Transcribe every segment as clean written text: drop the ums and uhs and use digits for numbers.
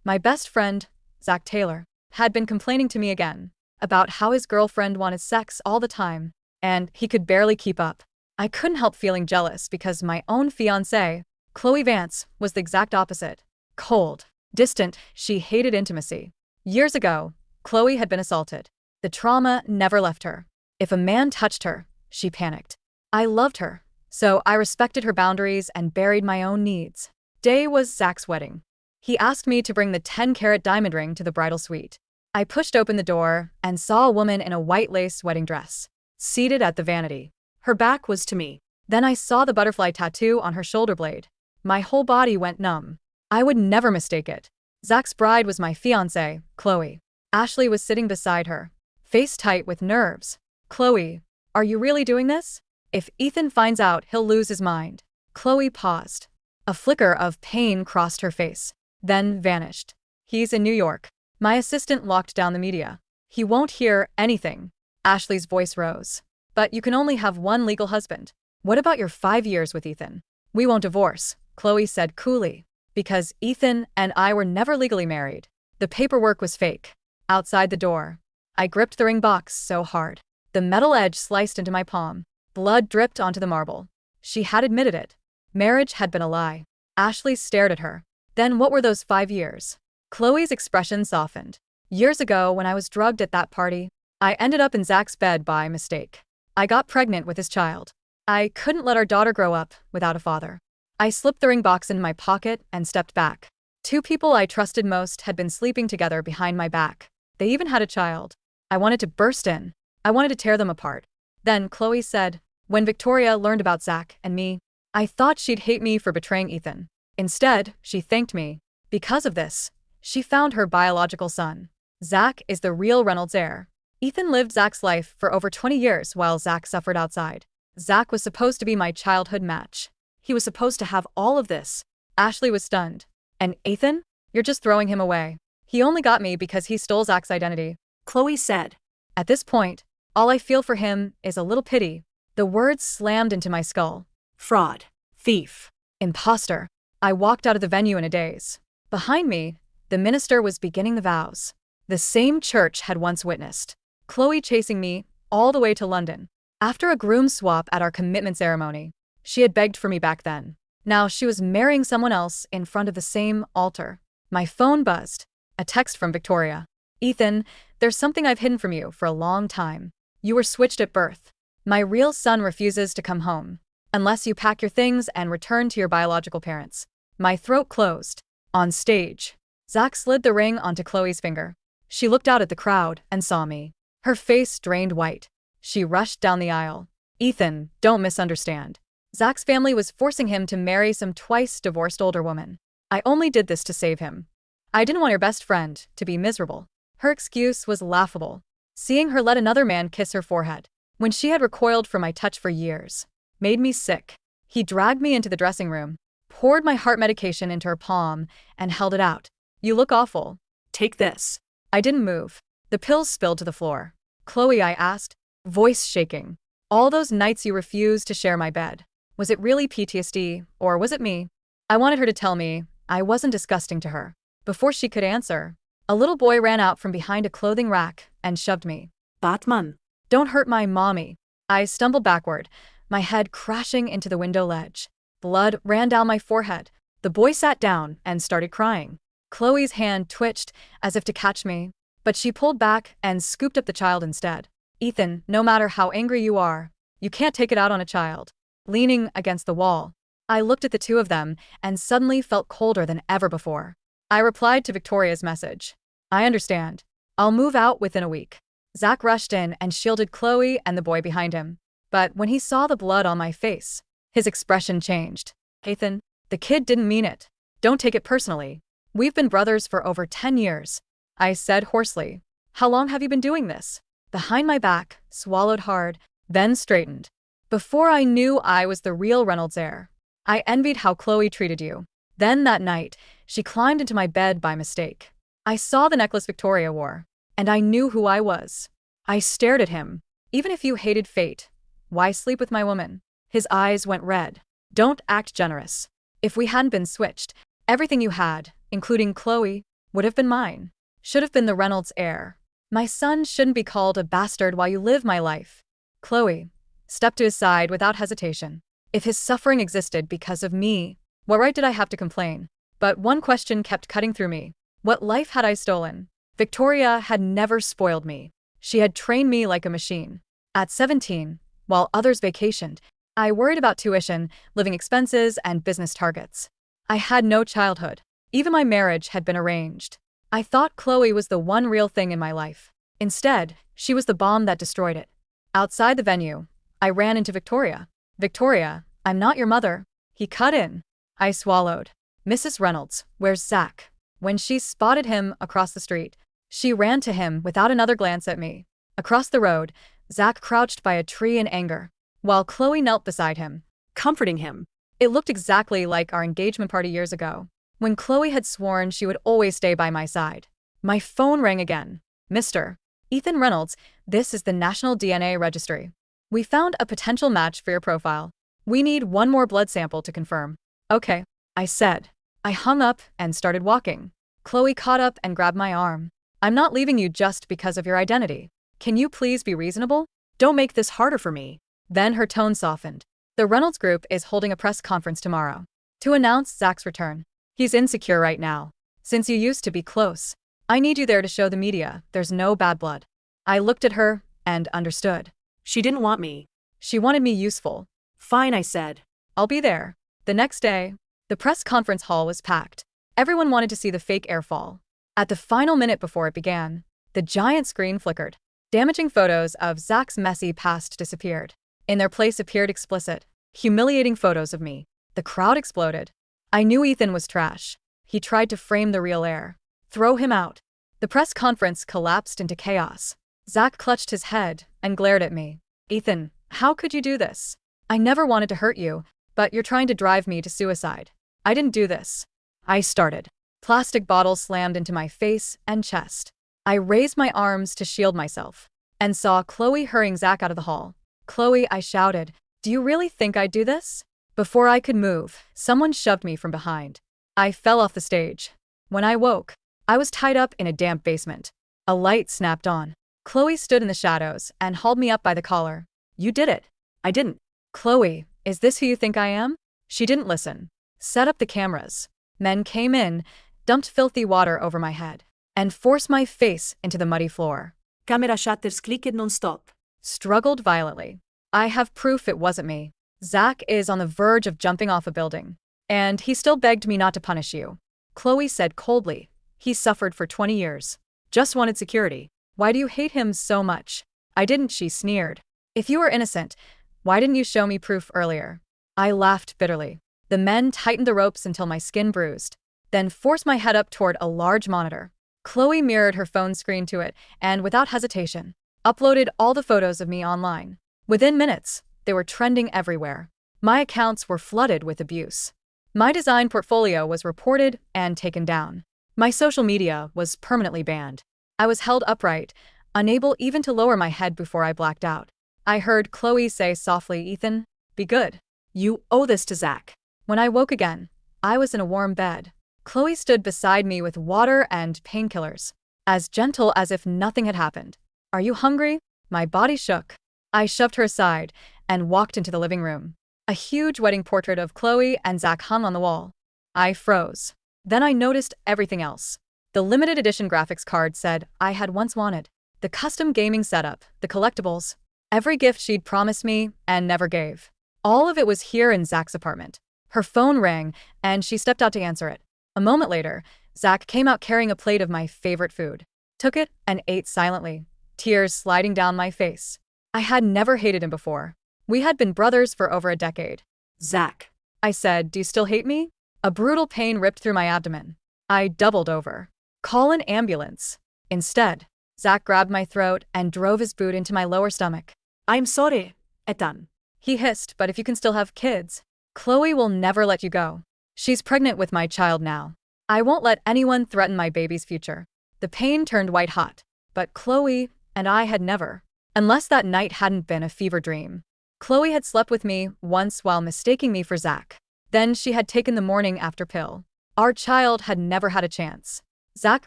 My best friend, Zach Taylor, had been complaining to me again about how his girlfriend wanted sex all the time, and he could barely keep up. I couldn't help feeling jealous because my own fiance, Chloe Vance, was the exact opposite. Cold, distant, she hated intimacy. Years ago, Chloe had been assaulted. The trauma never left her. If a man touched her, she panicked. I loved her, so I respected her boundaries and buried my own needs. Day was Zach's wedding. He asked me to bring the 10-carat diamond ring to the bridal suite. I pushed open the door and saw a woman in a white lace wedding dress, seated at the vanity. Her back was to me. Then I saw the butterfly tattoo on her shoulder blade. My whole body went numb. I would never mistake it. Zach's bride was my fiance, Chloe. Ashley was sitting beside her, face tight with nerves. Chloe, are you really doing this? If Ethan finds out, he'll lose his mind. Chloe paused. A flicker of pain crossed her face, then vanished. He's in New York. My assistant locked down the media. He won't hear anything. Ashley's voice rose. But you can only have one legal husband. What about your 5 years with Ethan? We won't divorce, Chloe said coolly. Because Ethan and I were never legally married. The paperwork was fake. Outside the door, I gripped the ring box so hard. The metal edge sliced into my palm. Blood dripped onto the marble. She had admitted it. Marriage had been a lie. Ashley stared at her. Then what were those 5 years? Chloe's expression softened. Years ago, when I was drugged at that party, I ended up in Zach's bed by mistake. I got pregnant with his child. I couldn't let our daughter grow up without a father. I slipped the ring box in my pocket and stepped back. 2 people I trusted most had been sleeping together behind my back. They even had a child. I wanted to burst in. I wanted to tear them apart. Then Chloe said, when Victoria learned about Zach and me, I thought she'd hate me for betraying Ethan. Instead, she thanked me. Because of this, she found her biological son. Zach is the real Reynolds heir. Ethan lived Zach's life for over 20 years while Zach suffered outside. Zach was supposed to be my childhood match. He was supposed to have all of this. Ashley was stunned. And Ethan? You're just throwing him away. He only got me because he stole Zach's identity, Chloe said. At this point, all I feel for him is a little pity. The words slammed into my skull. Fraud. Thief. Imposter. I walked out of the venue in a daze. Behind me, the minister was beginning the vows. The same church had once witnessed Chloe chasing me all the way to London. After a groom swap at our commitment ceremony, she had begged for me back then. Now she was marrying someone else in front of the same altar. My phone buzzed. A text from Victoria. Ethan, there's something I've hidden from you for a long time. You were switched at birth. My real son refuses to come home unless you pack your things and return to your biological parents. My throat closed. On stage, Zach slid the ring onto Chloe's finger. She looked out at the crowd and saw me. Her face drained white. She rushed down the aisle. Ethan, don't misunderstand. Zach's family was forcing him to marry some twice-divorced older woman. I only did this to save him. I didn't want your best friend to be miserable. Her excuse was laughable. Seeing her let another man kiss her forehead, when she had recoiled from my touch for years, made me sick. He dragged me into the dressing room, poured my heart medication into her palm, and held it out. You look awful. Take this. I didn't move. The pills spilled to the floor. Chloe, I asked, voice shaking. All those nights you refused to share my bed. Was it really PTSD, or was it me? I wanted her to tell me I wasn't disgusting to her. Before she could answer, a little boy ran out from behind a clothing rack and shoved me. Batman. Don't hurt my mommy. I stumbled backward, my head crashing into the window ledge. Blood ran down my forehead. The boy sat down and started crying. Chloe's hand twitched as if to catch me, but she pulled back and scooped up the child instead. Ethan, no matter how angry you are, you can't take it out on a child. Leaning against the wall, I looked at the 2 of them and suddenly felt colder than ever before. I replied to Victoria's message. I understand. I'll move out within a week. Zach rushed in and shielded Chloe and the boy behind him. But when he saw the blood on my face, his expression changed. Ethan, the kid didn't mean it. Don't take it personally. We've been brothers for over 10 years. I said hoarsely. How long have you been doing this? Behind my back, swallowed hard, then straightened. Before I knew I was the real Reynolds heir. I envied how Chloe treated you. Then that night, she climbed into my bed by mistake. I saw the necklace Victoria wore, and I knew who I was. I stared at him. Even if you hated fate, why sleep with my woman? His eyes went red. Don't act generous. If we hadn't been switched, everything you had, including Chloe, would have been mine. Should have been the Reynolds heir. My son shouldn't be called a bastard while you live my life. Chloe stepped to his side without hesitation. If his suffering existed because of me, what right did I have to complain? But one question kept cutting through me. What life had I stolen? Victoria had never spoiled me. She had trained me like a machine. At 17, while others vacationed, I worried about tuition, living expenses, and business targets. I had no childhood. Even my marriage had been arranged. I thought Chloe was the one real thing in my life. Instead, she was the bomb that destroyed it. Outside the venue, I ran into Victoria. Victoria, I'm not your mother. He cut in. I swallowed. Mrs. Reynolds, where's Zach? When she spotted him across the street, she ran to him without another glance at me. Across the road, Zach crouched by a tree in anger, while Chloe knelt beside him, comforting him. It looked exactly like our engagement party years ago, when Chloe had sworn she would always stay by my side. My phone rang again. Mr. Ethan Reynolds, this is the National DNA Registry. We found a potential match for your profile. We need one more blood sample to confirm. Okay, I said. I hung up and started walking. Chloe caught up and grabbed my arm. I'm not leaving you just because of your identity. Can you please be reasonable? Don't make this harder for me. Then her tone softened. The Reynolds Group is holding a press conference tomorrow to announce Zach's return. He's insecure right now. Since you used to be close, I need you there to show the media there's no bad blood. I looked at her and understood. She didn't want me. She wanted me useful. Fine, I said. I'll be there. The next day, the press conference hall was packed. Everyone wanted to see the fake air fall. At the final minute before it began, the giant screen flickered. Damaging photos of Zach's messy past disappeared. In their place appeared explicit, humiliating photos of me. The crowd exploded. I knew Ethan was trash. He tried to frame the real heir. Throw him out. The press conference collapsed into chaos. Zach clutched his head and glared at me. Ethan, how could you do this? I never wanted to hurt you, but you're trying to drive me to suicide. I didn't do this. I started. Plastic bottles slammed into my face and chest. I raised my arms to shield myself and saw Chloe hurrying Zach out of the hall. Chloe, I shouted, do you really think I'd do this? Before I could move, someone shoved me from behind. I fell off the stage. When I woke, I was tied up in a damp basement. A light snapped on. Chloe stood in the shadows and hauled me up by the collar. You did it. I didn't. Chloe, is this who you think I am? She didn't listen. Set up the cameras. Men came in, dumped filthy water over my head, and forced my face into the muddy floor. Camera shutters clicked non-stop. Struggled violently. I have proof it wasn't me. Zach is on the verge of jumping off a building, and he still begged me not to punish you. Chloe said coldly. He suffered for 20 years. Just wanted security. Why do you hate him so much? I didn't, she sneered. If you were innocent, why didn't you show me proof earlier? I laughed bitterly. The men tightened the ropes until my skin bruised, then forced my head up toward a large monitor. Chloe mirrored her phone screen to it and, without hesitation, uploaded all the photos of me online. Within minutes, they were trending everywhere. My accounts were flooded with abuse. My design portfolio was reported and taken down. My social media was permanently banned. I was held upright, unable even to lower my head before I blacked out. I heard Chloe say softly, Ethan, be good. You owe this to Zach. When I woke again, I was in a warm bed. Chloe stood beside me with water and painkillers, as gentle as if nothing had happened. Are you hungry? My body shook. I shoved her aside and walked into the living room. A huge wedding portrait of Chloe and Zach hung on the wall. I froze. Then I noticed everything else. The limited edition graphics card said I had once wanted. The custom gaming setup, the collectibles. Every gift she'd promised me and never gave. All of it was here in Zach's apartment. Her phone rang, and she stepped out to answer it. A moment later, Zach came out carrying a plate of my favorite food. Took it and ate silently, tears sliding down my face. I had never hated him before. We had been brothers for over a decade. Zach, I said, do you still hate me? A brutal pain ripped through my abdomen. I doubled over. Call an ambulance. Instead, Zach grabbed my throat and drove his boot into my lower stomach. I'm sorry, Ethan. He hissed, but if you can still have kids, Chloe will never let you go. She's pregnant with my child now. I won't let anyone threaten my baby's future. The pain turned white hot, but Chloe and I had never. Unless that night hadn't been a fever dream. Chloe had slept with me once while mistaking me for Zach. Then she had taken the morning after pill. Our child had never had a chance. Zach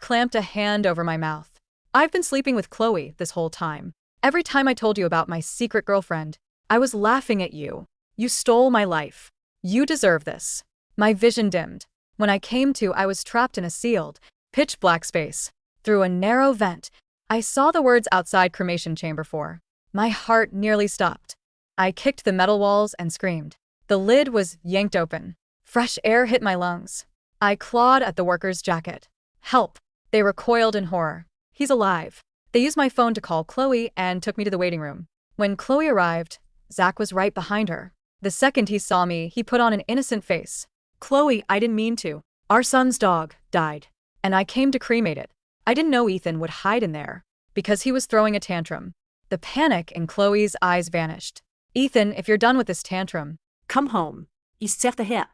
clamped a hand over my mouth. I've been sleeping with Chloe this whole time. Every time I told you about my secret girlfriend, I was laughing at you. You stole my life. You deserve this. My vision dimmed. When I came to, I was trapped in a sealed, pitch-black space. Through a narrow vent, I saw the words outside cremation chamber 4. My heart nearly stopped. I kicked the metal walls and screamed. The lid was yanked open. Fresh air hit my lungs. I clawed at the worker's jacket. Help! They recoiled in horror. He's alive. They used my phone to call Chloe and took me to the waiting room. When Chloe arrived, Zach was right behind her. The second he saw me, he put on an innocent face. Chloe, I didn't mean to. Our son's dog died. And I came to cremate it. I didn't know Ethan would hide in there, because he was throwing a tantrum. The panic in Chloe's eyes vanished. Ethan, if you're done with this tantrum, come home. Ich zerrte her.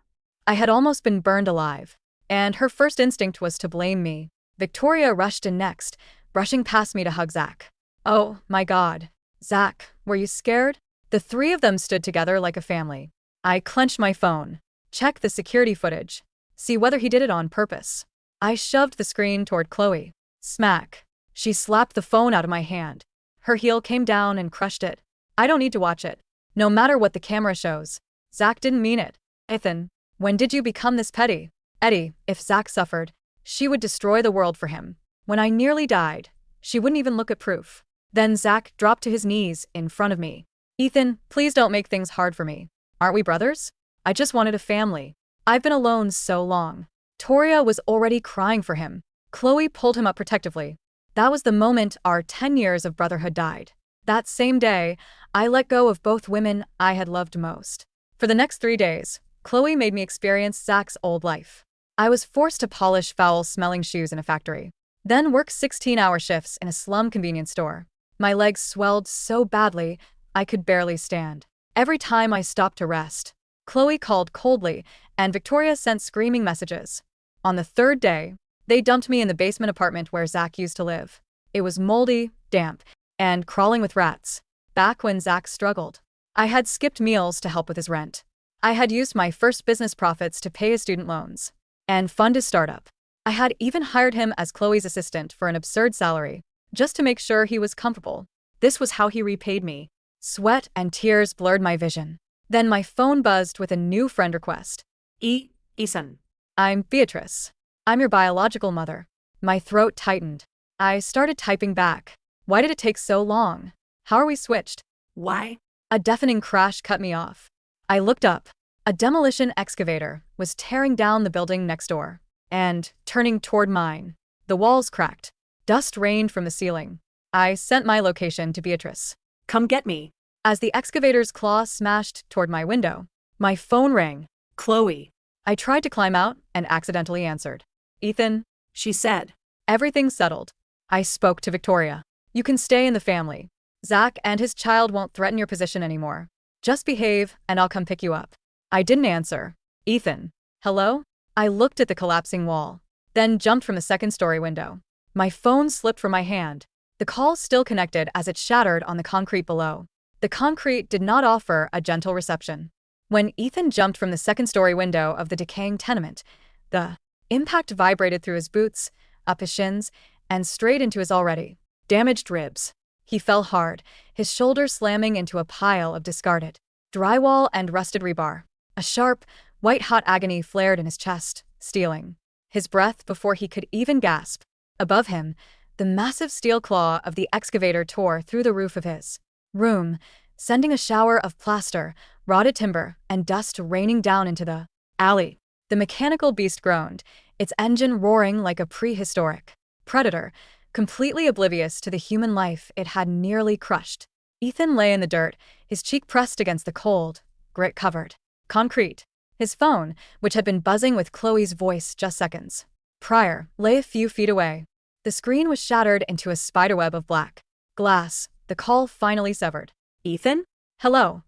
I had almost been burned alive, and her first instinct was to blame me. Victoria rushed in next, brushing past me to hug Zach. Oh, my God. Zach, were you scared? The three of them stood together like a family. I clenched my phone. Check the security footage. See whether he did it on purpose. I shoved the screen toward Chloe. Smack. She slapped the phone out of my hand. Her heel came down and crushed it. I don't need to watch it. No matter what the camera shows. Zach didn't mean it. Ethan, when did you become this petty? Eddie, if Zach suffered, she would destroy the world for him. When I nearly died, she wouldn't even look at proof. Then Zach dropped to his knees in front of me. Ethan, please don't make things hard for me. Aren't we brothers? I just wanted a family. I've been alone so long. Toria was already crying for him. Chloe pulled him up protectively. That was the moment our 10 years of brotherhood died. That same day, I let go of both women I had loved most. For the next 3 days, Chloe made me experience Zach's old life. I was forced to polish foul-smelling shoes in a factory, then work 16-hour shifts in a slum convenience store. My legs swelled so badly, I could barely stand. Every time I stopped to rest, Chloe called coldly, and Victoria sent screaming messages. On the third day, they dumped me in the basement apartment where Zach used to live. It was moldy, damp, and crawling with rats. Back when Zach struggled, I had skipped meals to help with his rent. I had used my first business profits to pay his student loans and fund his startup. I had even hired him as Chloe's assistant for an absurd salary, just to make sure he was comfortable. This was how he repaid me. Sweat and tears blurred my vision. Then my phone buzzed with a new friend request. Ethan. I'm Beatrice. I'm your biological mother. My throat tightened. I started typing back. Why did it take so long? How are we switched? Why? A deafening crash cut me off. I looked up. A demolition excavator was tearing down the building next door and turning toward mine. The walls cracked. Dust rained from the ceiling. I sent my location to Beatrice. Come get me. As the excavator's claw smashed toward my window, my phone rang. Chloe. I tried to climb out and accidentally answered. Ethan, she said. Everything's settled. I spoke to Victoria. You can stay in the family. Zach and his child won't threaten your position anymore. Just behave and I'll come pick you up. I didn't answer. Ethan. Hello? I looked at the collapsing wall, then jumped from the second-story window. My phone slipped from my hand. The call still connected as it shattered on the concrete below. The concrete did not offer a gentle reception. When Ethan jumped from the second-story window of the decaying tenement, the impact vibrated through his boots, up his shins, and straight into his already damaged ribs. He fell hard, his shoulders slamming into a pile of discarded drywall and rusted rebar. A sharp, white-hot agony flared in his chest, stealing his breath before he could even gasp. Above him, the massive steel claw of the excavator tore through the roof of his room, sending a shower of plaster, rotted timber, and dust raining down into the alley. The mechanical beast groaned, its engine roaring like a prehistoric predator, completely oblivious to the human life it had nearly crushed. Ethan lay in the dirt, his cheek pressed against the cold, grit-covered concrete. His phone, which had been buzzing with Chloe's voice just seconds prior, lay a few feet away. The screen was shattered into a spiderweb of black glass. The call finally severed. Ethan? Hello.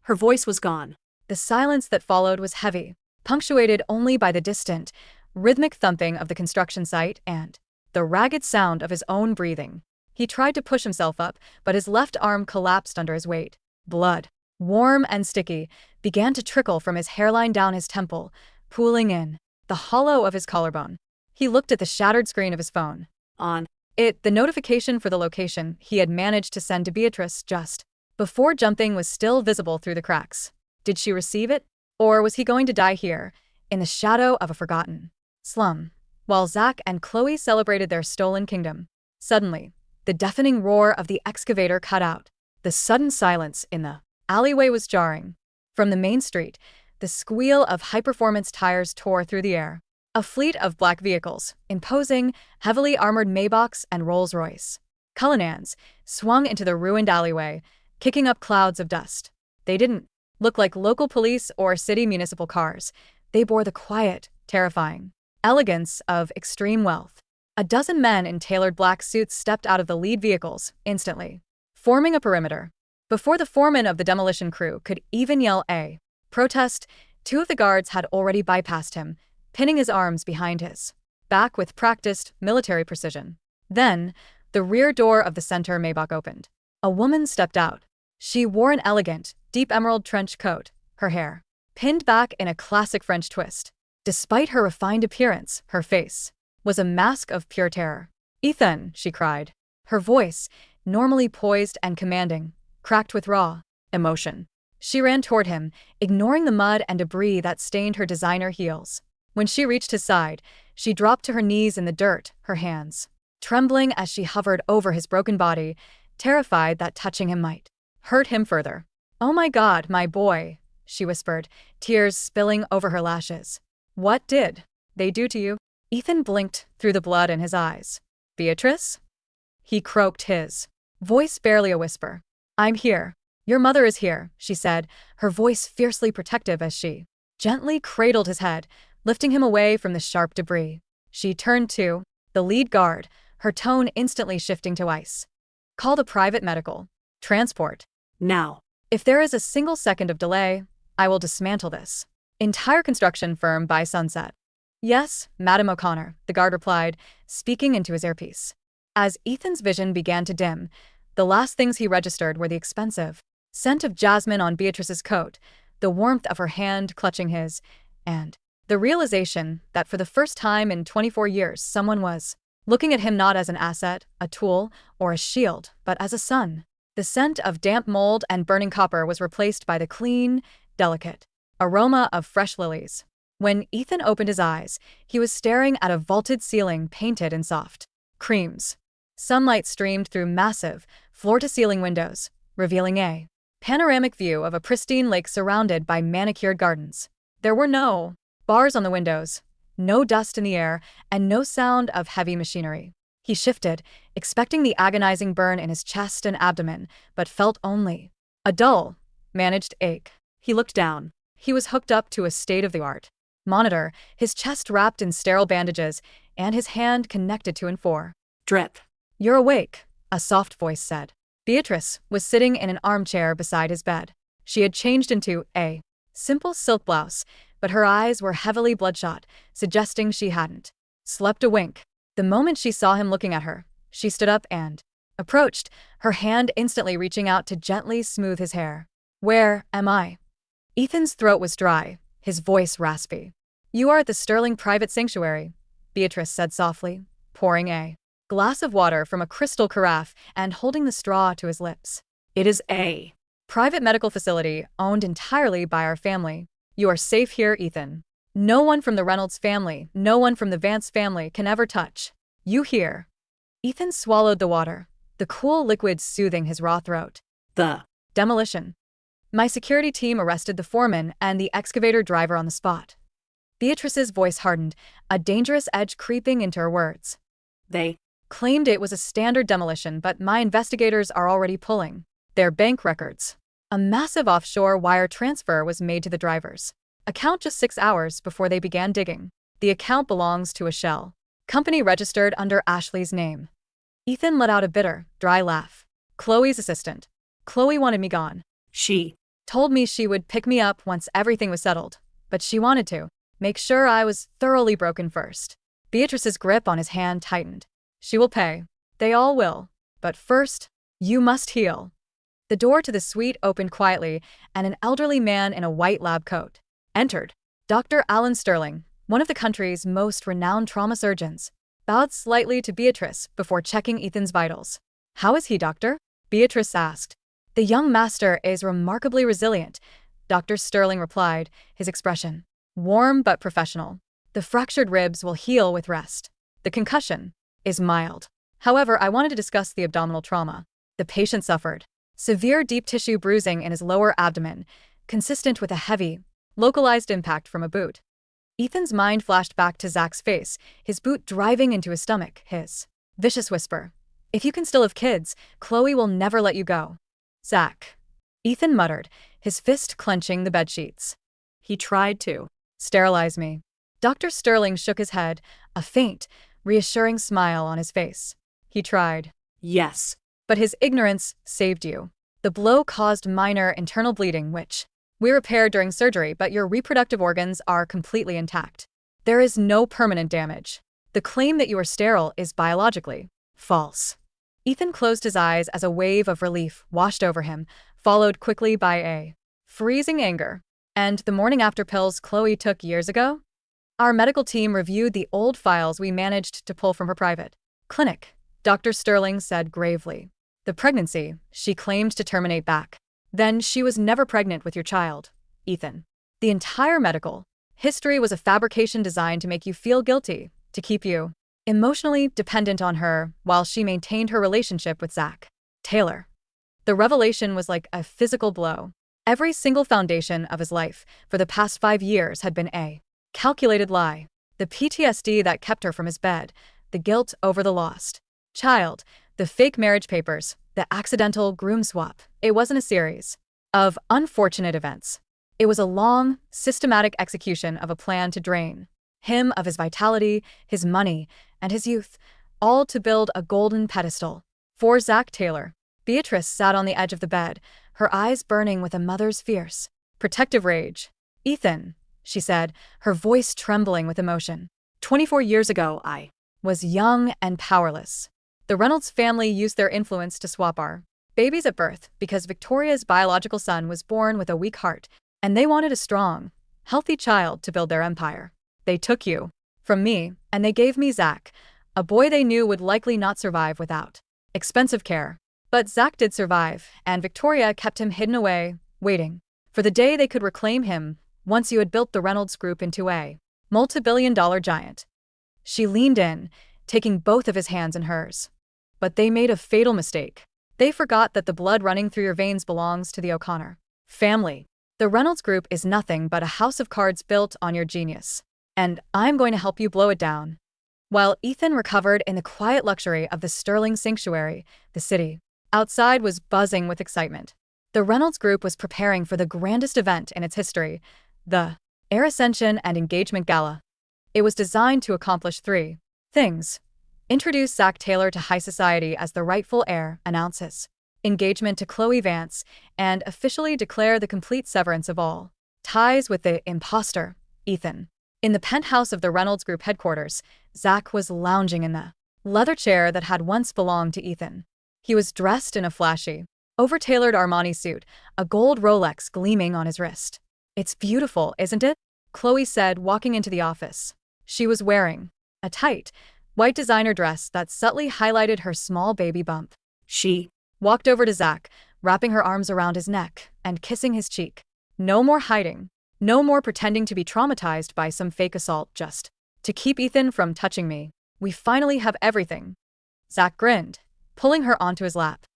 Her voice was gone. The silence that followed was heavy, punctuated only by the distant, rhythmic thumping of the construction site and the ragged sound of his own breathing. He tried to push himself up, but his left arm collapsed under his weight. Blood, warm and sticky, began to trickle from his hairline down his temple, pooling in the hollow of his collarbone. He looked at the shattered screen of his phone. On. The notification for the location he had managed to send to Beatrice just before jumping was still visible through the cracks. Did she receive it? Or was he going to die here, in the shadow of a forgotten slum, while Zach and Chloe celebrated their stolen kingdom? Suddenly, the deafening roar of the excavator cut out. The sudden silence in the alleyway was jarring. From the main street, the squeal of high-performance tires tore through the air. A fleet of black vehicles, imposing, heavily armored Maybachs and Rolls-Royce Cullinans, swung into the ruined alleyway, kicking up clouds of dust. They didn't look like local police or city municipal cars. They bore the quiet, terrifying elegance of extreme wealth. A dozen men in tailored black suits stepped out of the lead vehicles instantly, forming a perimeter. Before the foreman of the demolition crew could even yell a protest, two of the guards had already bypassed him, pinning his arms behind his back with practiced military precision. Then, the rear door of the center Maybach opened. A woman stepped out. She wore an elegant, deep emerald trench coat, her hair pinned back in a classic French twist. Despite her refined appearance, her face was a mask of pure terror. "Ethan," she cried. Her voice, normally poised and commanding, cracked with raw emotion. She ran toward him, ignoring the mud and debris that stained her designer heels. When she reached his side, she dropped to her knees in the dirt, her hands trembling as she hovered over his broken body, terrified that touching him might hurt him further. "Oh my God, my boy," she whispered, tears spilling over her lashes. "What did they do to you?" Ethan blinked through the blood in his eyes. "Beatrice?" He croaked, his voice barely a whisper. "I'm here. Your mother is here," she said, her voice fiercely protective as she gently cradled his head, lifting him away from the sharp debris. She turned to the lead guard, her tone instantly shifting to ice. "Call the private medical transport Now. If there is a single second of delay, I will dismantle this entire construction firm by sunset." "Yes, Madam O'Connor," the guard replied, speaking into his earpiece. As Ethan's vision began to dim, the last things he registered were the expensive scent of jasmine on Beatrice's coat, the warmth of her hand clutching his, and the realization that for the first time in 24 years someone was looking at him not as an asset, a tool, or a shield, but as a son. The scent of damp mold and burning copper was replaced by the clean, delicate aroma of fresh lilies. When Ethan opened his eyes, he was staring at a vaulted ceiling painted in soft creams. Sunlight streamed through massive, floor-to-ceiling windows, revealing a panoramic view of a pristine lake surrounded by manicured gardens. There were no bars on the windows, no dust in the air, and no sound of heavy machinery. He shifted, expecting the agonizing burn in his chest and abdomen, but felt only a dull, managed ache. He looked down. He was hooked up to a state-of-the-art monitor, his chest wrapped in sterile bandages, and his hand connected to an 4. Drip. "You're awake," a soft voice said. Beatrice was sitting in an armchair beside his bed. She had changed into a simple silk blouse, but her eyes were heavily bloodshot, suggesting she hadn't slept a wink. The moment she saw him looking at her, she stood up and approached, her hand instantly reaching out to gently smooth his hair. "Where am I?" Ethan's throat was dry, his voice raspy. "You are at the Sterling Private Sanctuary," Beatrice said softly, pouring a glass of water from a crystal carafe and holding the straw to his lips. "It is a private medical facility owned entirely by our family. You are safe here, Ethan. No one from the Reynolds family, no one from the Vance family can ever touch you here." Ethan swallowed the water, the cool liquid soothing his raw throat. The demolition. "My security team arrested the foreman and the excavator driver on the spot." Beatrice's voice hardened, a dangerous edge creeping into her words. They claimed it was a standard demolition, but my investigators are already pulling their bank records. A massive offshore wire transfer was made to the driver's account just 6 hours before they began digging. The account belongs to a shell company registered under Ashley's name. Ethan let out a bitter, dry laugh. "Chloe's assistant. Chloe wanted me gone. She told me she would pick me up once everything was settled, but she wanted to make sure I was thoroughly broken first." Beatrice's grip on his hand tightened. "She will pay. They all will. But first, you must heal." The door to the suite opened quietly, and an elderly man in a white lab coat entered. "Dr. Alan Sterling, one of the country's most renowned trauma surgeons, bowed slightly to Beatrice before checking Ethan's vitals. "How is he, doctor?" Beatrice asked. "The young master is remarkably resilient," Dr. Sterling replied, his expression warm but professional. "The fractured ribs will heal with rest. The concussion is mild. However, I wanted to discuss the abdominal trauma. The patient suffered severe deep tissue bruising in his lower abdomen, consistent with a heavy, localized impact from a boot." Ethan's mind flashed back to Zach's face, his boot driving into his stomach, his vicious whisper. "If you can still have kids, Chloe will never let you go." "Zach," Ethan muttered, his fist clenching the bedsheets. He tried to "Sterilize me." Dr. Sterling shook his head, a faint, reassuring smile on his face. "He tried." Yes. "But his ignorance saved you. The blow caused minor internal bleeding, which we repaired during surgery, but your reproductive organs are completely intact. There is no permanent damage. The claim that you are sterile is biologically false." Ethan closed his eyes as a wave of relief washed over him, followed quickly by a freezing anger. "And the morning after pills Chloe took years ago?" "Our medical team reviewed the old files we managed to pull from her private clinic," Dr. Sterling said gravely. "The pregnancy she claimed to terminate back. Then she was never pregnant with your child, Ethan. The entire medical history was a fabrication designed to make you feel guilty, to keep you emotionally dependent on her while she maintained her relationship with Zach Taylor." The revelation was like a physical blow. Every single foundation of his life for the past 5 years had been a calculated lie. The PTSD that kept her from his bed, the guilt over the lost child, the fake marriage papers, the accidental groom swap. It wasn't a series of unfortunate events. It was a long, systematic execution of a plan to drain him of his vitality, his money, and his youth, all to build a golden pedestal for Zach Taylor. Beatrice sat on the edge of the bed, her eyes burning with a mother's fierce, protective rage. "Ethan," she said, her voice trembling with emotion. 24 years ago, I was young and powerless. The Reynolds family used their influence to swap our babies at birth because Victoria's biological son was born with a weak heart, and they wanted a strong, healthy child to build their empire. They took you from me, and they gave me Zach, a boy they knew would likely not survive without expensive care. But Zach did survive, and Victoria kept him hidden away, waiting for the day they could reclaim him once you had built the Reynolds Group into a multi-billion-dollar giant." She leaned in, taking both of his hands in hers. "But they made a fatal mistake. They forgot that the blood running through your veins belongs to the O'Connor family. The Reynolds Group is nothing but a house of cards built on your genius. And I'm going to help you blow it down." While Ethan recovered in the quiet luxury of the Sterling sanctuary, the city outside was buzzing with excitement. The Reynolds Group was preparing for the grandest event in its history, the Heir Ascension and Engagement Gala. It was designed to accomplish 3 things: introduce Zach Taylor to high society as the rightful heir, announce his engagement to Chloe Vance, and officially declare the complete severance of all ties with the imposter, Ethan. In the penthouse of the Reynolds Group headquarters, Zach was lounging in the leather chair that had once belonged to Ethan. He was dressed in a flashy, over-tailored Armani suit, a gold Rolex gleaming on his wrist. "It's beautiful, isn't it?" Chloe said, walking into the office. She was wearing a tight, white designer dress that subtly highlighted her small baby bump. She walked over to Zach, wrapping her arms around his neck and kissing his cheek. "No more hiding. No more pretending to be traumatized by some fake assault just to keep Ethan from touching me. We finally have everything." Zach grinned, pulling her onto his lap.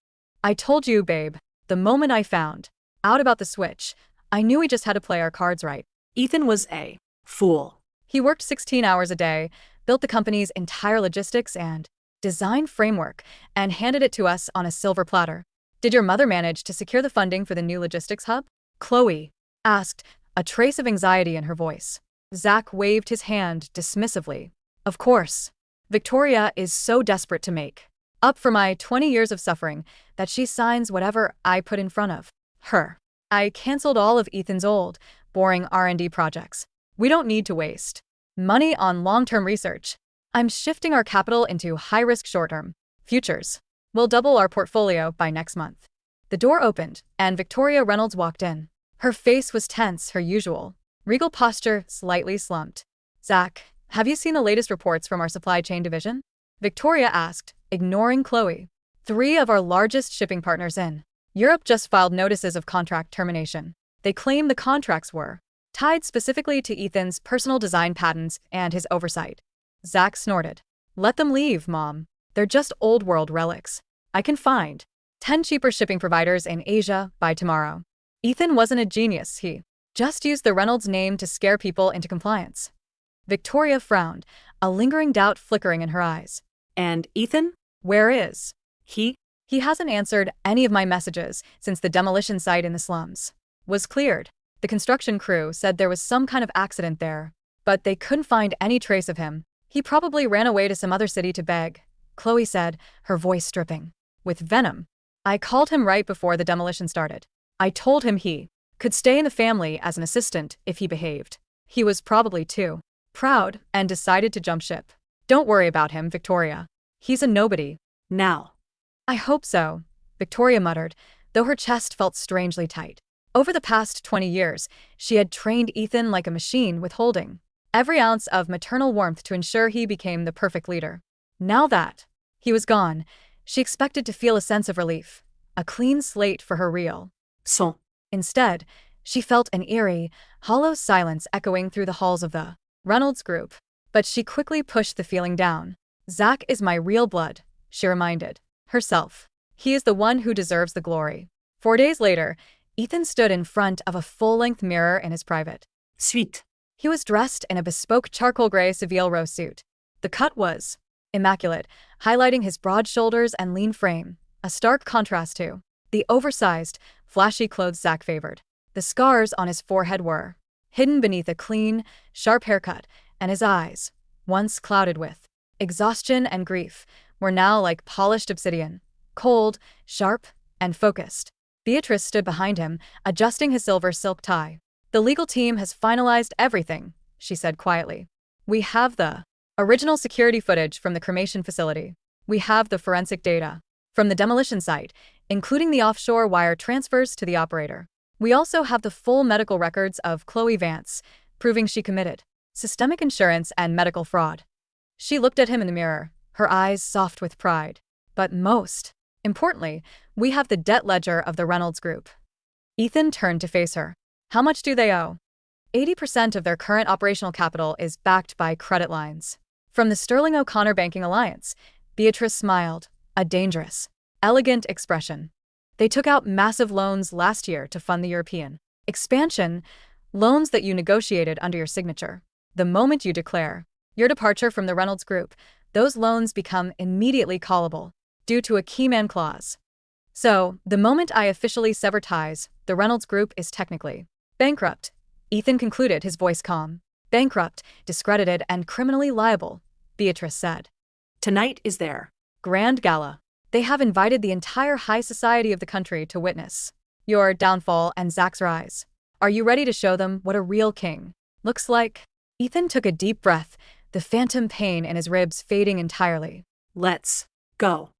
"I told you, babe, the moment I found out about the switch, I knew we just had to play our cards right." Ethan was a fool. He worked 16 hours a day, built the company's entire logistics and design framework, and handed it to us on a silver platter. "Did your mother manage to secure the funding for the new logistics hub?" Chloe asked, a trace of anxiety in her voice. Zach waved his hand dismissively. "Of course. Victoria is so desperate to make up for my 20 years of suffering that she signs whatever I put in front of her. I canceled all of Ethan's old, boring R&D projects. We don't need to waste money on long-term research. I'm shifting our capital into high-risk short-term futures. We'll double our portfolio by next month." The door opened, and Victoria Reynolds walked in. Her face was tense, her usual regal posture slightly slumped. Zach, have you seen the latest reports from our supply chain division? Victoria asked, ignoring Chloe. 3 of our largest shipping partners in Europe just filed notices of contract termination. They claim the contracts were tied specifically to Ethan's personal design patents and his oversight. Zach snorted. Let them leave, Mom. They're just old world relics. I can find 10 cheaper shipping providers in Asia by tomorrow. Ethan wasn't a genius, he just used the Reynolds name to scare people into compliance. Victoria frowned, a lingering doubt flickering in her eyes. And Ethan? Where is He? he hasn't answered any of my messages since the demolition site in the slums was cleared. The construction crew said there was some kind of accident there, but they couldn't find any trace of him. He probably ran away to some other city to beg, Chloe said, her voice stripping with venom. I called him right before the demolition started. I told him he could stay in the family as an assistant if he behaved. He was probably too proud and decided to jump ship. Don't worry about him, Victoria. He's a nobody. Now. I hope so, Victoria muttered, though her chest felt strangely tight. Over the past 20 years, she had trained Ethan like a machine, withholding every ounce of maternal warmth to ensure he became the perfect leader. Now that he was gone, she expected to feel a sense of relief, a clean slate for her real. So. Instead, she felt an eerie, hollow silence echoing through the halls of the Reynolds Group. But she quickly pushed the feeling down. Zach is my real blood, she reminded herself. He is the one who deserves the glory. 4 days later, Ethan stood in front of a full-length mirror in his private Suite. He was dressed in a bespoke charcoal gray Seville row suit. The cut was immaculate, highlighting his broad shoulders and lean frame, a stark contrast to the oversized, flashy clothes Zach favored. The scars on his forehead were hidden beneath a clean, sharp haircut, and his eyes, once clouded with exhaustion and grief, were now like polished obsidian, cold, sharp, and focused. Beatrice stood behind him, adjusting his silver silk tie. The legal team has finalized everything, she said quietly. We have the original security footage from the cremation facility. We have the forensic data from the demolition site, including the offshore wire transfers to the operator. We also have the full medical records of Chloe Vance, proving she committed systemic insurance and medical fraud. She looked at him in the mirror, her eyes soft with pride. But most importantly, we have the debt ledger of the Reynolds Group. Ethan turned to face her. How much do they owe? 80% of their current operational capital is backed by credit lines from the Sterling O'Connor Banking Alliance. Beatrice smiled, a dangerous, elegant expression. They took out massive loans last year to fund the European expansion, loans that you negotiated under your signature. The moment you declare your departure from the Reynolds Group, those loans become immediately callable due to a keyman clause. So, the moment I officially sever ties, the Reynolds Group is technically bankrupt. Ethan concluded, his voice calm. Bankrupt, discredited, and criminally liable, Beatrice said. Tonight is their grand gala. They have invited the entire high society of the country to witness your downfall and Zach's rise. Are you ready to show them what a real king looks like? Ethan took a deep breath, the phantom pain in his ribs fading entirely. Let's go.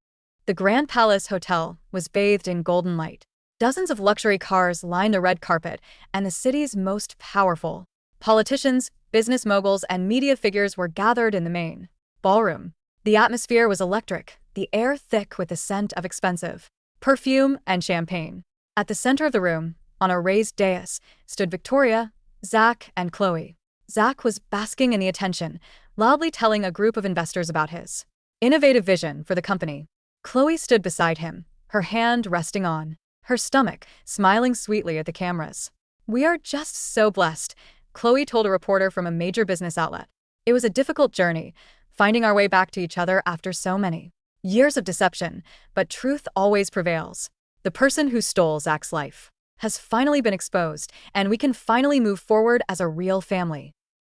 The Grand Palace Hotel was bathed in golden light. Dozens of luxury cars lined the red carpet, and the city's most powerful politicians, business moguls, and media figures were gathered in the main ballroom. The atmosphere was electric, the air thick with the scent of expensive perfume and champagne. At the center of the room, on a raised dais, stood Victoria, Zach, and Chloe. Zach was basking in the attention, loudly telling a group of investors about his innovative vision for the company. Chloe stood beside him, her hand resting on her stomach, smiling sweetly at the cameras. We are just so blessed, Chloe told a reporter from a major business outlet. It was a difficult journey, finding our way back to each other after so many years of deception, but truth always prevails. The person who stole Zach's life has finally been exposed, and we can finally move forward as a real family.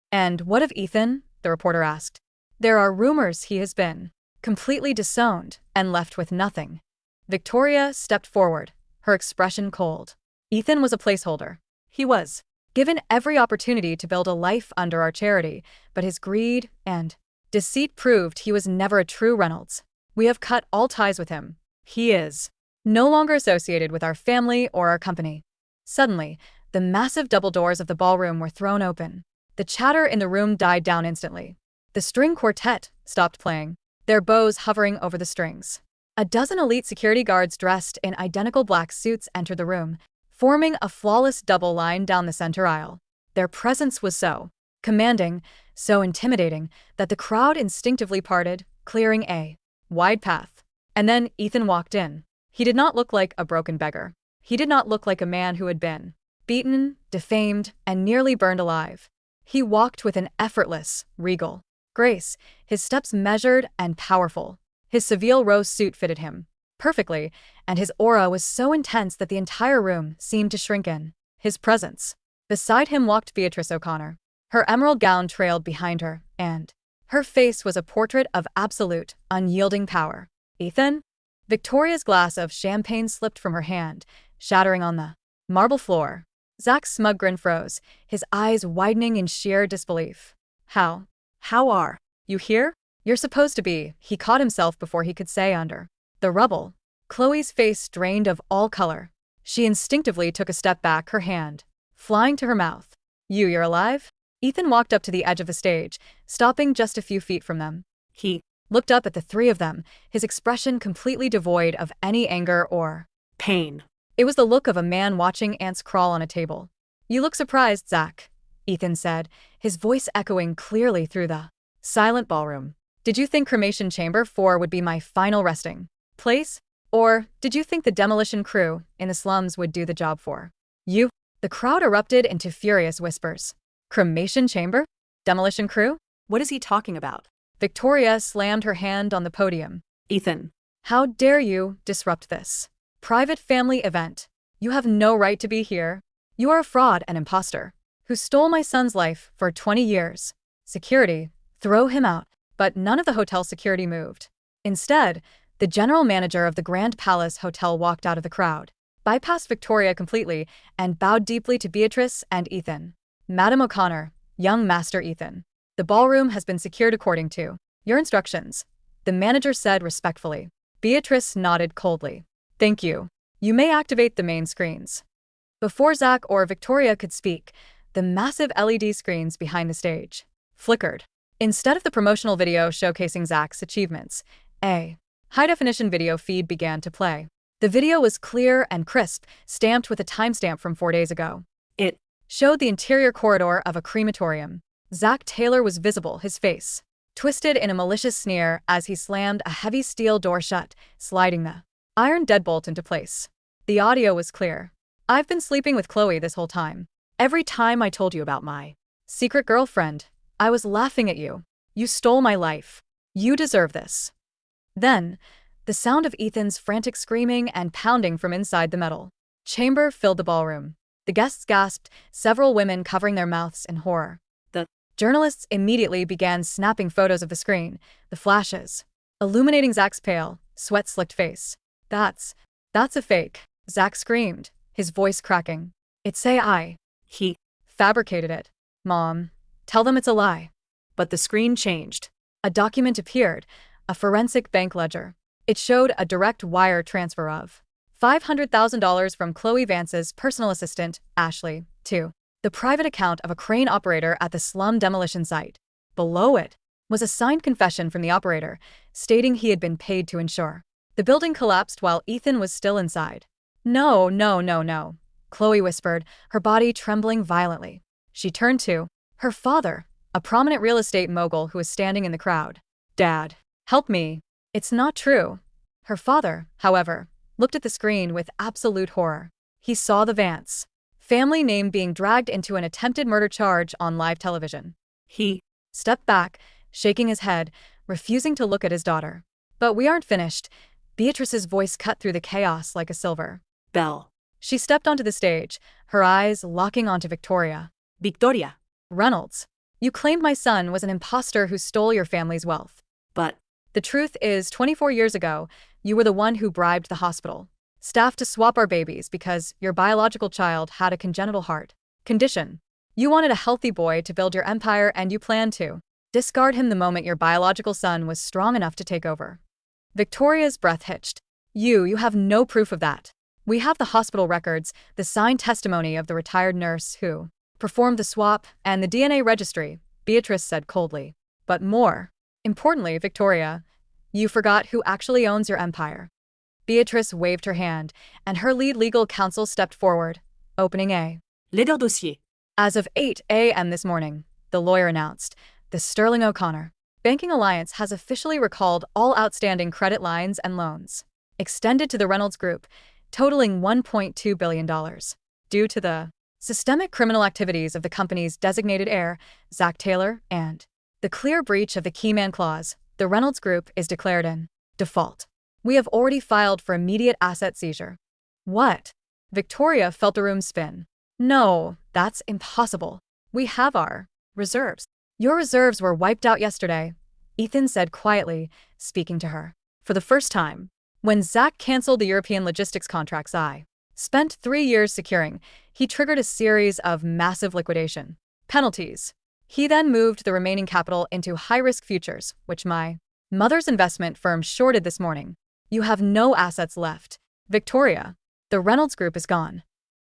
And what of Ethan? The reporter asked. There are rumors he has been completely disowned and left with nothing. Victoria stepped forward, her expression cold. Ethan was a placeholder. He was given every opportunity to build a life under our charity, but his greed and deceit proved he was never a true Reynolds. We have cut all ties with him. He is no longer associated with our family or our company. Suddenly, the massive double doors of the ballroom were thrown open. The chatter in the room died down instantly. The string quartet stopped playing, their bows hovering over the strings. A dozen elite security guards dressed in identical black suits entered the room, forming a flawless double line down the center aisle. Their presence was so commanding, so intimidating, that the crowd instinctively parted, clearing a wide path. And then Ethan walked in. He did not look like a broken beggar. He did not look like a man who had been beaten, defamed, and nearly burned alive. He walked with an effortless, regal grace, his steps measured and powerful. His Seville rose suit fitted him perfectly, and his aura was so intense that the entire room seemed to shrink in his presence. Beside him walked Beatrice O'Connor. Her emerald gown trailed behind her, and her face was a portrait of absolute, unyielding power. Ethan? Victoria's glass of champagne slipped from her hand, shattering on the marble floor. Zach's smug grin froze, his eyes widening in sheer disbelief. How are you here? You're supposed to be, he caught himself before he could say under the rubble. Chloe's face drained of all color. She instinctively took a step back, her hand flying to her mouth. You're alive? Ethan walked up to the edge of the stage, stopping just a few feet from them. He looked up at the three of them, his expression completely devoid of any anger or pain. It was the look of a man watching ants crawl on a table. You look surprised, Zach, Ethan said, his voice echoing clearly through the silent ballroom. Did you think Cremation Chamber 4 would be my final resting place? Or did you think the demolition crew in the slums would do the job for you? The crowd erupted into furious whispers. Cremation chamber? Demolition crew? What is he talking about? Victoria slammed her hand on the podium. Ethan. How dare you disrupt this private family event? You have no right to be here. You are a fraud and imposter who stole my son's life for 20 years. Security, throw him out. But none of the hotel security moved. Instead, the general manager of the Grand Palace Hotel walked out of the crowd, bypassed Victoria completely, and bowed deeply to Beatrice and Ethan. Madam O'Connor, young Master Ethan, the ballroom has been secured according to your instructions, the manager said respectfully. Beatrice nodded coldly. Thank you. You may activate the main screens. Before Zach or Victoria could speak, the massive LED screens behind the stage flickered. Instead of the promotional video showcasing Zach's achievements, a high-definition video feed began to play. The video was clear and crisp, stamped with a timestamp from 4 days ago. It showed the interior corridor of a crematorium. Zach Taylor was visible, his face twisted in a malicious sneer as he slammed a heavy steel door shut, sliding the iron deadbolt into place. The audio was clear. I've been sleeping with Chloe this whole time. Every time I told you about my secret girlfriend, I was laughing at you. You stole my life. You deserve this. Then, the sound of Ethan's frantic screaming and pounding from inside the metal chamber filled the ballroom. The guests gasped, several women covering their mouths in horror. The journalists immediately began snapping photos of the screen, the flashes illuminating Zach's pale, sweat-slicked face. That's a fake, Zach screamed, his voice cracking. It's AI. He fabricated it. Mom, tell them it's a lie. But the screen changed. A document appeared, a forensic bank ledger. It showed a direct wire transfer of $500,000 from Chloe Vance's personal assistant, Ashley, to the private account of a crane operator at the slum demolition site. Below it was a signed confession from the operator, stating he had been paid to ensure the building collapsed while Ethan was still inside. No, no, no, no, Chloe whispered, her body trembling violently. She turned to her father, a prominent real estate mogul who was standing in the crowd. Dad, help me. It's not true. Her father, however, looked at the screen with absolute horror. He saw the Vance family name being dragged into an attempted murder charge on live television. He stepped back, shaking his head, refusing to look at his daughter. But we aren't finished. Beatrice's voice cut through the chaos like a silver bell. She stepped onto the stage, her eyes locking onto Victoria. Victoria Reynolds, you claimed my son was an imposter who stole your family's wealth. But the truth is, 24 years ago, you were the one who bribed the hospital staff to swap our babies because your biological child had a congenital heart condition. You wanted a healthy boy to build your empire, and you planned to discard him the moment your biological son was strong enough to take over. Victoria's breath hitched. You have no proof of that. We have the hospital records, the signed testimony of the retired nurse who performed the swap and the DNA registry, Beatrice said coldly. But more importantly, Victoria, you forgot who actually owns your empire. Beatrice waved her hand, and her lead legal counsel stepped forward, opening a Leader dossier. As of 8 a.m. this morning, the lawyer announced, the Sterling O'Connor Banking Alliance has officially recalled all outstanding credit lines and loans extended to the Reynolds Group, totaling $1.2 billion, due to the systemic criminal activities of the company's designated heir, Zach Taylor, and the clear breach of the key man clause. The Reynolds Group is declared in default. We have already filed for immediate asset seizure. What? Victoria felt the room spin. No, that's impossible. We have our reserves. Your reserves were wiped out yesterday, Ethan said quietly, speaking to her. For the first time. When Zach canceled the European logistics contracts I spent 3 years securing, he triggered a series of massive liquidation penalties. He then moved the remaining capital into high-risk futures, which my mother's investment firm shorted this morning. You have no assets left. Victoria, the Reynolds Group is gone.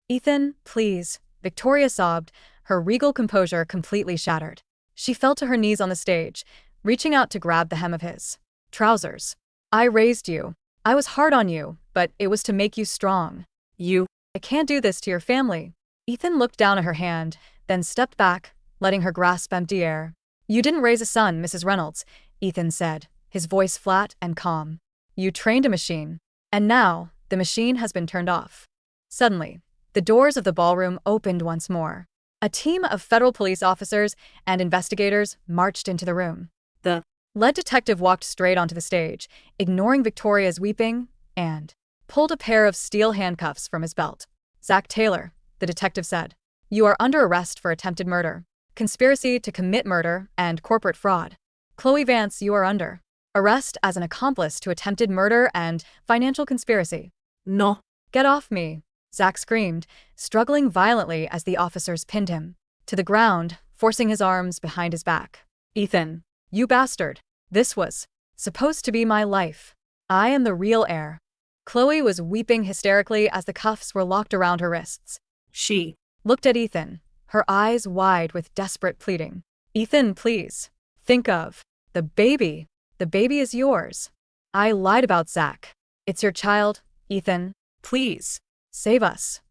Ethan, please, Victoria sobbed, her regal composure completely shattered. She fell to her knees on the stage, reaching out to grab the hem of his trousers. I raised you. I was hard on you, but it was to make you strong. I can't do this to your family. Ethan looked down at her hand, then stepped back, letting her grasp empty air. You didn't raise a son, Mrs. Reynolds, Ethan said, his voice flat and calm. You trained a machine. And now, the machine has been turned off. Suddenly, the doors of the ballroom opened once more. A team of federal police officers and investigators marched into the room. The lead detective walked straight onto the stage, ignoring Victoria's weeping, and pulled a pair of steel handcuffs from his belt. Zach Taylor, the detective said, you are under arrest for attempted murder, conspiracy to commit murder, and corporate fraud. Chloe Vance, you are under arrest as an accomplice to attempted murder and financial conspiracy. No. Get off me, Zach screamed, struggling violently as the officers pinned him to the ground, forcing his arms behind his back. Ethan, you bastard. This was supposed to be my life. I am the real heir. Chloe was weeping hysterically as the cuffs were locked around her wrists. She Looked at Ethan, her eyes wide with desperate pleading. Ethan, please. Think of the baby. The baby is yours. I lied about Zach. It's your child, Ethan. Please. Save us.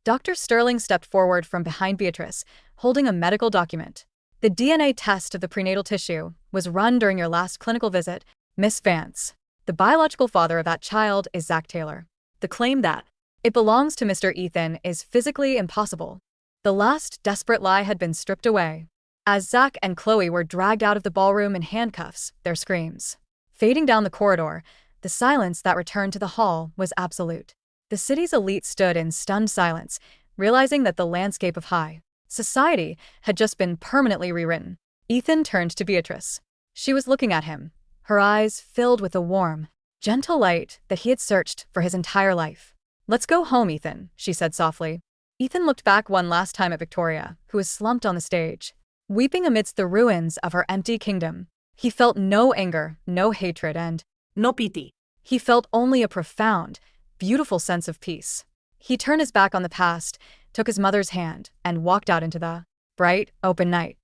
Dr. Sterling stepped forward from behind Beatrice, holding a medical document. The DNA test of the prenatal tissue was run during your last clinical visit, Miss Vance. The biological father of that child is Zach Taylor. The claim that it belongs to Mr. Ethan is physically impossible. The last desperate lie had been stripped away. As Zach and Chloe were dragged out of the ballroom in handcuffs, their screams fading down the corridor, the silence that returned to the hall was absolute. The city's elite stood in stunned silence, realizing that the landscape of high society had just been permanently rewritten. Ethan turned to Beatrice. She was looking at him, her eyes filled with the warm, gentle light that he had searched for his entire life. Let's go home, Ethan, she said softly. Ethan looked back one last time at Victoria, who was slumped on the stage, weeping amidst the ruins of her empty kingdom. He felt no anger, no hatred, and no pity. He felt only a profound, beautiful sense of peace. He turned his back on the past, took his mother's hand, and walked out into the bright, open night.